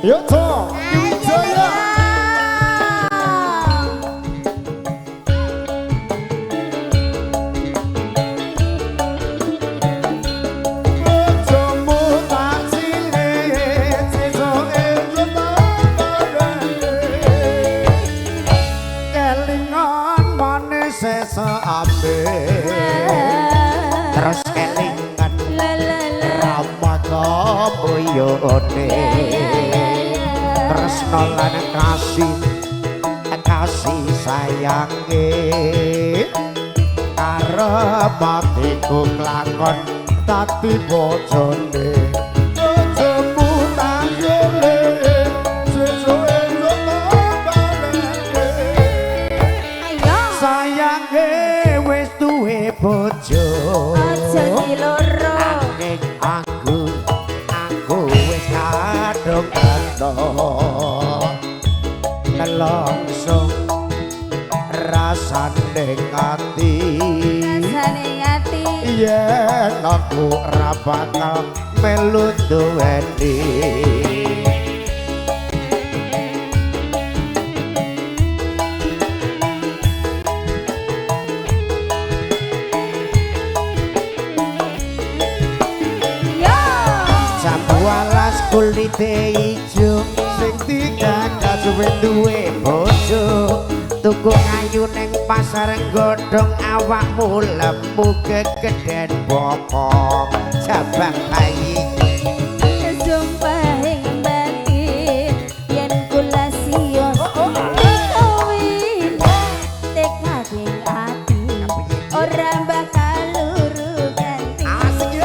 Yo toh Jaya bojomu tak cilik sesuk entuk kelingan manis sesambe terus kelingan ramaka buyone tresno lan kasih sayange arep atiku klakon dadi bojone bojomu tak cilik sesuk entuk sayange wis duwe bojo aja diloro angin aku wis kadung langsung rasane ati yen aku ora bakal melu duweni Walas kulite ijo sing digagas duwe bojo tuku ayu ning pasar godhong awakmu lemu kegeden bokong jabang bayi sumpah ing batin yen kula sios tekad ing ati ora bakal luru ganti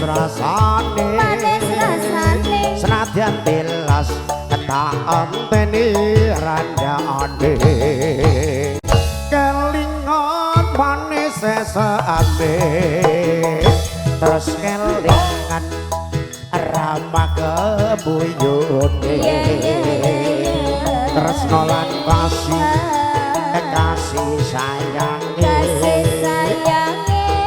rasane senadyan telas tak anteni randane kelingan manis sesambe terus kelingan rama kebuyune terus nolan kasih sayange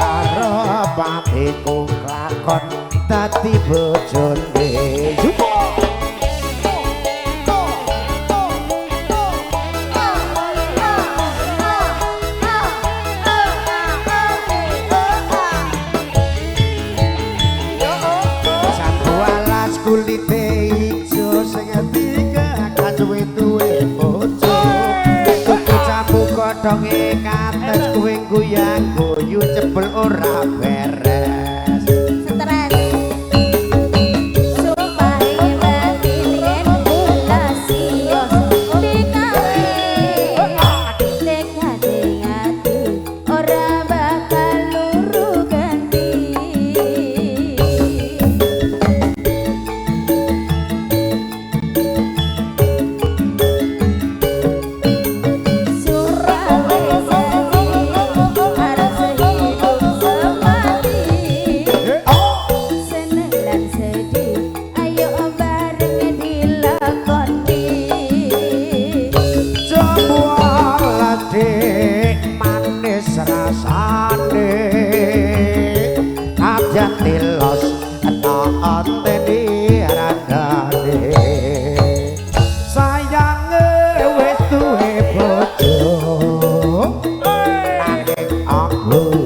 arep atiku klakon dadi bojone sambualas kulite ijo sing digagas duwe bojo tuku campur godhonge kates kuwi guyang-guyu cepel ora beres tilos tak anteni randane sayange wis duwe bojo nanging aku